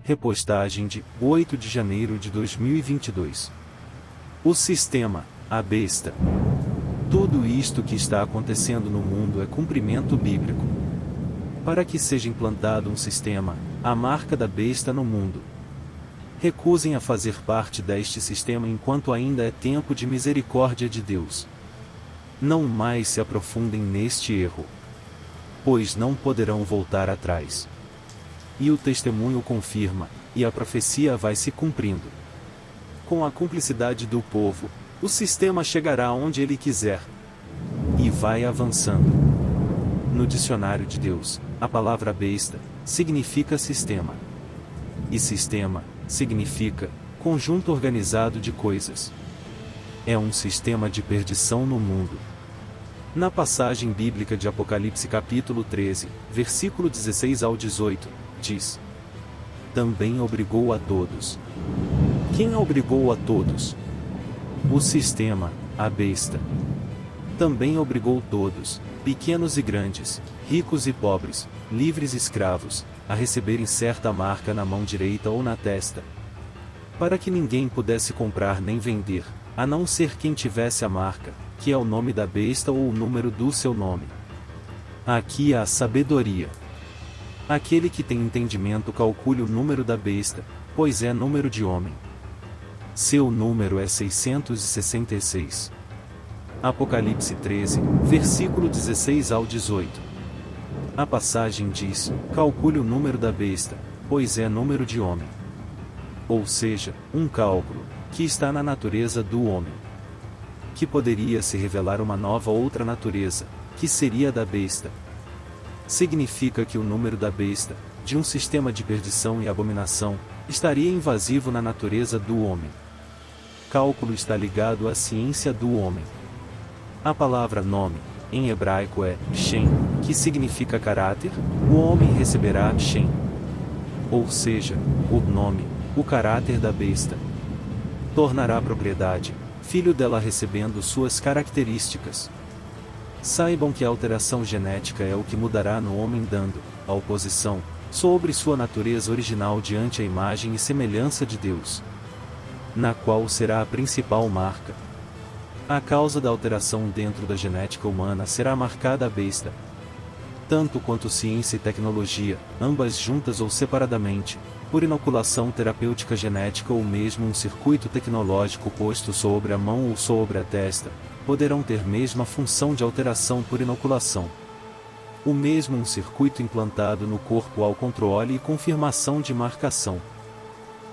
Repostagem de 8 de janeiro de 2022. O sistema, a besta. Tudo isto que está acontecendo no mundo é cumprimento bíblico. Para que seja implantado um sistema, a marca da besta no mundo. Recusem a fazer parte deste sistema enquanto ainda é tempo de misericórdia de Deus. Não mais se aprofundem neste erro, pois não poderão voltar atrás. E o testemunho confirma, e a profecia vai se cumprindo. Com a cumplicidade do povo, o sistema chegará onde ele quiser. E vai avançando. No dicionário de Deus, a palavra besta significa sistema. E sistema significa conjunto organizado de coisas. É um sistema de perdição no mundo. Na passagem bíblica de Apocalipse capítulo 13, versículo 16 ao 18, diz: também obrigou a todos. Quem obrigou a todos? O sistema, a besta. Também obrigou todos, pequenos e grandes, ricos e pobres, livres e escravos, a receberem certa marca na mão direita ou na testa, para que ninguém pudesse comprar nem vender, a não ser quem tivesse a marca, que é o nome da besta ou o número do seu nome. Aqui há sabedoria. Aquele que tem entendimento calcule o número da besta, pois é número de homem. Seu número é 666. Apocalipse 13, versículo 16 ao 18. A passagem diz: calcule o número da besta, pois é número de homem. Ou seja, um cálculo, que está na natureza do homem. Que poderia se revelar uma nova outra natureza, que seria da besta. Significa que o número da besta, de um sistema de perdição e abominação, estaria invasivo na natureza do homem. Cálculo está ligado à ciência do homem. A palavra nome, em hebraico é Shem, que significa caráter, o homem receberá Shem. Ou seja, o nome, o caráter da besta. Tornará propriedade, filho dela recebendo suas características. Saibam que a alteração genética é o que mudará no homem dando, a oposição, sobre sua natureza original diante a imagem e semelhança de Deus, na qual será a principal marca. A causa da alteração dentro da genética humana será marcada a besta. Tanto quanto ciência e tecnologia, ambas juntas ou separadamente, por inoculação terapêutica genética ou mesmo um circuito tecnológico posto sobre a mão ou sobre a testa, poderão ter mesma função de alteração por inoculação. O mesmo um circuito implantado no corpo ao controle e confirmação de marcação.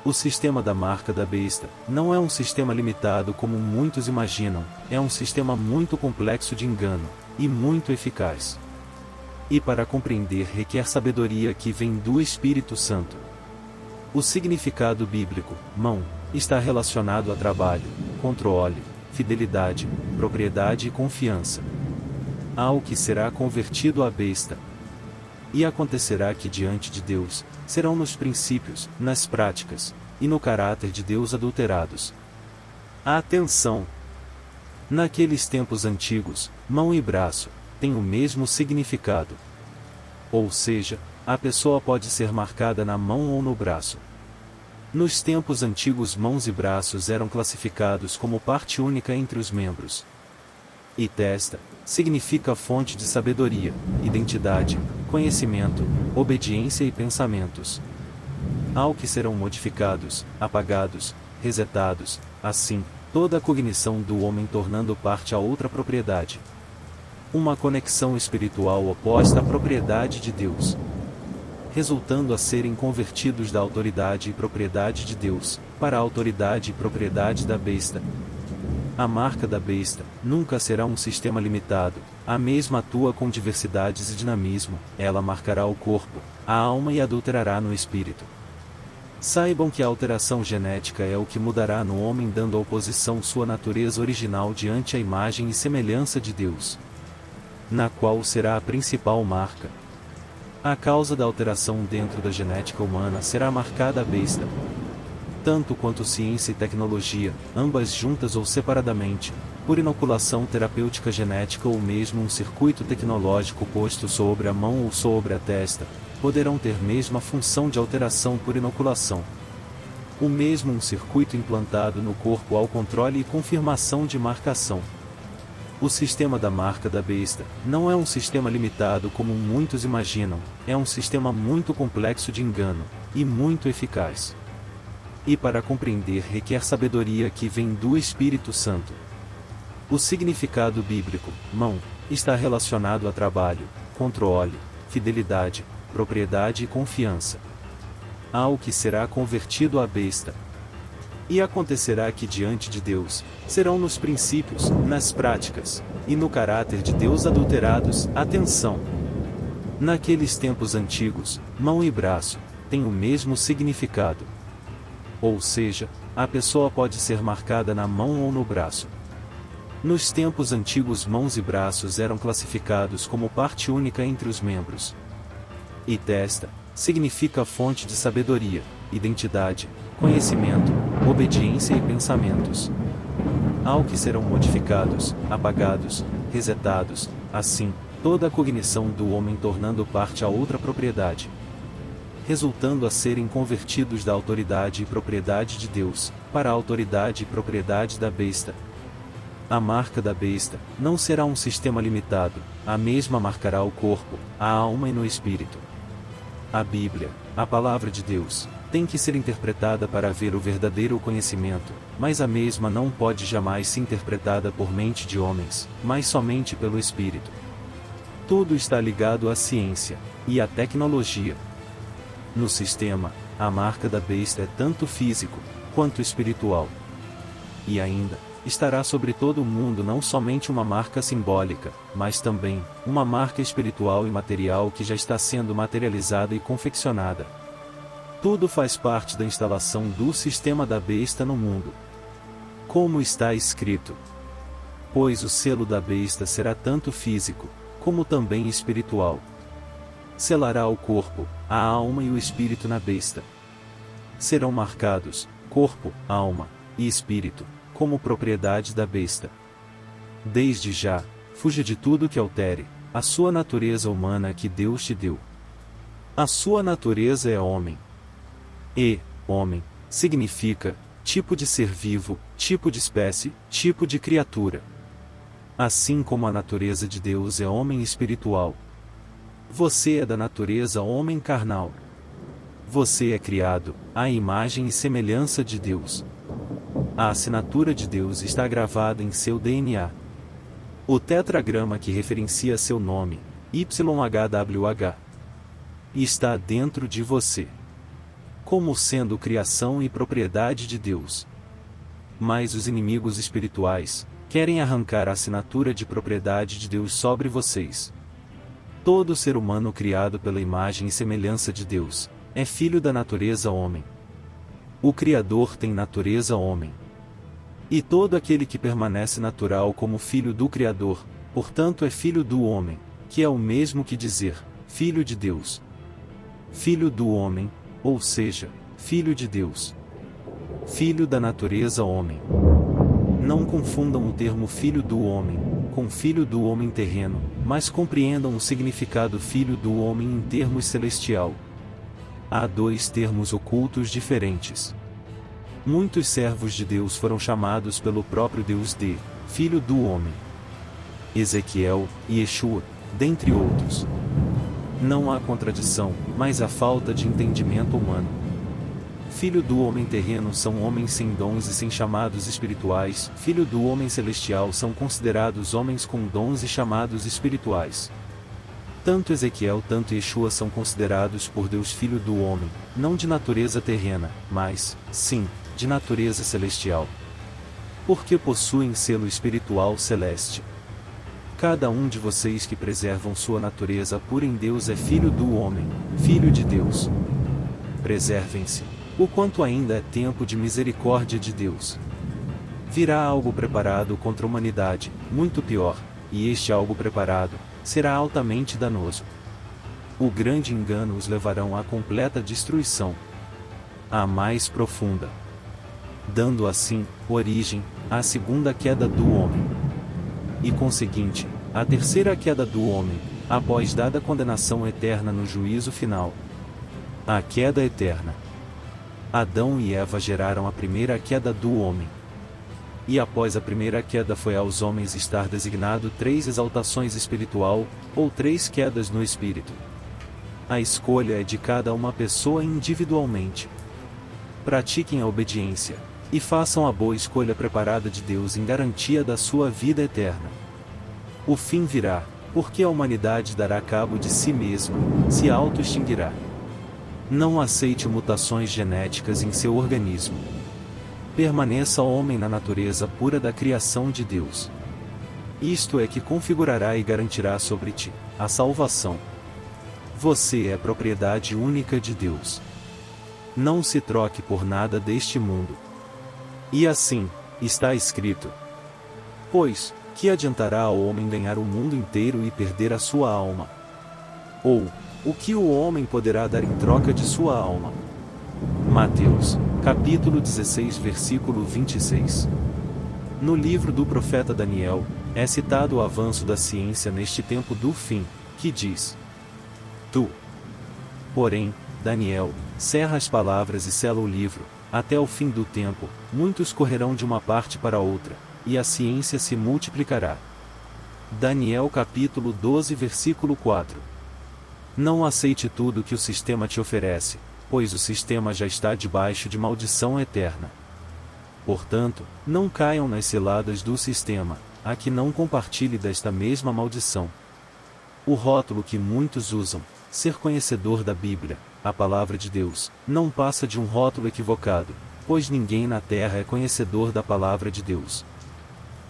O sistema da marca da besta não é um sistema limitado como muitos imaginam, é um sistema muito complexo de engano, e muito eficaz. E para compreender requer sabedoria que vem do Espírito Santo. O significado bíblico, mão, está relacionado a trabalho, controle, fidelidade, propriedade e confiança. Ao que será convertido a besta. E acontecerá que diante de Deus, serão nos princípios, nas práticas, e no caráter de Deus adulterados. Atenção! Naqueles tempos antigos, mão e braço, têm o mesmo significado. Ou seja, a pessoa pode ser marcada na mão ou no braço. Nos tempos antigos, mãos e braços eram classificados como parte única entre os membros. E testa significa fonte de sabedoria, identidade, conhecimento, obediência e pensamentos. Ao que serão modificados, apagados, resetados, assim, toda a cognição do homem tornando parte a outra propriedade. Uma conexão espiritual oposta à propriedade de Deus. Resultando a serem convertidos da autoridade e propriedade de Deus, para a autoridade e propriedade da besta. A marca da besta nunca será um sistema limitado, a mesma atua com diversidades e dinamismo, ela marcará o corpo, a alma e adulterará no espírito. Saibam que a alteração genética é o que mudará no homem dando à oposição sua natureza original diante a imagem e semelhança de Deus, na qual será a principal marca. A causa da alteração dentro da genética humana será marcada a besta. Tanto quanto ciência e tecnologia, ambas juntas ou separadamente, por inoculação terapêutica genética ou mesmo um circuito tecnológico posto sobre a mão ou sobre a testa, poderão ter mesma função de alteração por inoculação. O mesmo um circuito implantado no corpo ao controle e confirmação de marcação. O sistema da marca da besta não é um sistema limitado como muitos imaginam, é um sistema muito complexo de engano, e muito eficaz. E para compreender requer sabedoria que vem do Espírito Santo. O significado bíblico, mão, está relacionado a trabalho, controle, fidelidade, propriedade e confiança. Ao que será convertido à besta. E acontecerá que diante de Deus, serão nos princípios, nas práticas, e no caráter de Deus adulterados. Atenção! Naqueles tempos antigos, mão e braço, têm o mesmo significado. Ou seja, a pessoa pode ser marcada na mão ou no braço. Nos tempos antigos, mãos e braços eram classificados como parte única entre os membros. E testa significa fonte de sabedoria, identidade, conhecimento, obediência e pensamentos. Ao que serão modificados, apagados, resetados, assim, toda a cognição do homem tornando parte a outra propriedade, resultando a serem convertidos da autoridade e propriedade de Deus, para a autoridade e propriedade da besta. A marca da besta não será um sistema limitado, a mesma marcará o corpo, a alma e no espírito. A Bíblia, a palavra de Deus, tem que ser interpretada para haver o verdadeiro conhecimento, mas a mesma não pode jamais ser interpretada por mente de homens, mas somente pelo Espírito. Tudo está ligado à ciência e à tecnologia. No sistema, a marca da besta é tanto físico quanto espiritual. E ainda, estará sobre todo o mundo não somente uma marca simbólica, mas também uma marca espiritual e material que já está sendo materializada e confeccionada. Tudo faz parte da instalação do sistema da besta no mundo. Como está escrito: pois o selo da besta será tanto físico, como também espiritual. Selará o corpo, a alma e o espírito na besta. Serão marcados, corpo, alma e espírito, como propriedade da besta. Desde já, fuja de tudo que altere a sua natureza humana que Deus te deu. A sua natureza é homem. E, homem, significa tipo de ser vivo, tipo de espécie, tipo de criatura. Assim como a natureza de Deus é homem espiritual. Você é da natureza homem carnal. Você é criado à imagem e semelhança de Deus. A assinatura de Deus está gravada em seu DNA. O tetragrama que referencia seu nome, YHWH, está dentro de você, como sendo criação e propriedade de Deus. Mas os inimigos espirituais querem arrancar a assinatura de propriedade de Deus sobre vocês. Todo ser humano criado pela imagem e semelhança de Deus é filho da natureza homem. O Criador tem natureza homem. E todo aquele que permanece natural como filho do Criador, portanto é filho do homem, que é o mesmo que dizer, filho de Deus. Filho do homem, ou seja, filho de Deus. Filho da natureza homem. Não confundam o termo filho do homem com filho do homem terreno, mas compreendam o significado filho do homem em termos celestial. Há dois termos ocultos diferentes. Muitos servos de Deus foram chamados pelo próprio Deus de Filho do Homem. Ezequiel e Yeshua, dentre outros. Não há contradição, mas há falta de entendimento humano. Filho do homem terreno são homens sem dons e sem chamados espirituais. Filho do homem celestial são considerados homens com dons e chamados espirituais. Tanto Ezequiel tanto Yeshua são considerados por Deus filho do homem, não de natureza terrena, mas, sim, de natureza celestial. Porque possuem selo espiritual celeste. Cada um de vocês que preservam sua natureza pura em Deus é filho do homem, filho de Deus. Preservem-se, o quanto ainda é tempo de misericórdia de Deus. Virá algo preparado contra a humanidade, muito pior, e este algo preparado será altamente danoso. O grande engano os levarão à completa destruição, a mais profunda, dando assim origem à segunda queda do homem. E conseguinte, a terceira queda do homem, após dada condenação eterna no juízo final. A queda eterna. Adão e Eva geraram a primeira queda do homem. E após a primeira queda foi aos homens estar designado 3 exaltações espiritual, ou 3 quedas no espírito. A escolha é de cada uma pessoa individualmente. Pratiquem a obediência, e façam a boa escolha preparada de Deus em garantia da sua vida eterna. O fim virá, porque a humanidade dará cabo de si mesma, se auto-extinguirá. Não aceite mutações genéticas em seu organismo. Permaneça homem na natureza pura da criação de Deus. Isto é que configurará e garantirá sobre ti a salvação. Você é propriedade única de Deus. Não se troque por nada deste mundo. E assim, está escrito: pois, que adiantará ao homem ganhar o mundo inteiro e perder a sua alma? Ou, o que o homem poderá dar em troca de sua alma? Mateus, capítulo 16, versículo 26. No livro do profeta Daniel, é citado o avanço da ciência neste tempo do fim, que diz: Tu, porém, Daniel, cerra as palavras e sela o livro, até o fim do tempo, muitos correrão de uma parte para outra, e a ciência se multiplicará. Daniel capítulo 12 versículo 4. Não aceite tudo que o sistema te oferece, pois o sistema já está debaixo de maldição eterna. Portanto, não caiam nas ciladas do sistema, a que não compartilhe desta mesma maldição. O rótulo que muitos usam, ser conhecedor da Bíblia, a palavra de Deus, não passa de um rótulo equivocado, pois ninguém na terra é conhecedor da palavra de Deus.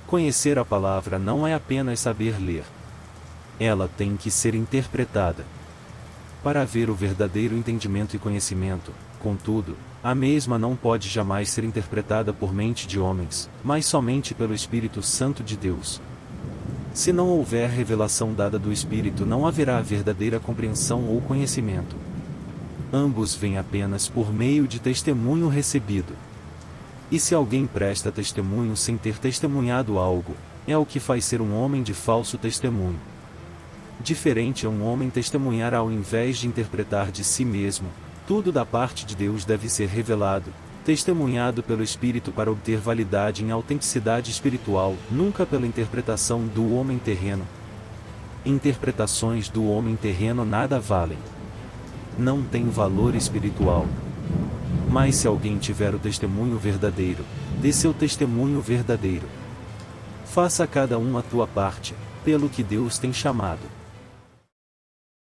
Conhecer a palavra não é apenas saber ler. Ela tem que ser interpretada. Para haver o verdadeiro entendimento e conhecimento, contudo, a mesma não pode jamais ser interpretada por mente de homens, mas somente pelo Espírito Santo de Deus. Se não houver revelação dada do Espírito, não haverá verdadeira compreensão ou conhecimento. Ambos vêm apenas por meio de testemunho recebido. E se alguém presta testemunho sem ter testemunhado algo, é o que faz ser um homem de falso testemunho. Diferente é um homem testemunhar ao invés de interpretar de si mesmo. Tudo da parte de Deus deve ser revelado, testemunhado pelo Espírito para obter validade em autenticidade espiritual, nunca pela interpretação do homem terreno. Interpretações do homem terreno nada valem. Não tem valor espiritual. Mas se alguém tiver o testemunho verdadeiro, dê seu testemunho verdadeiro. Faça cada um a tua parte, pelo que Deus tem chamado.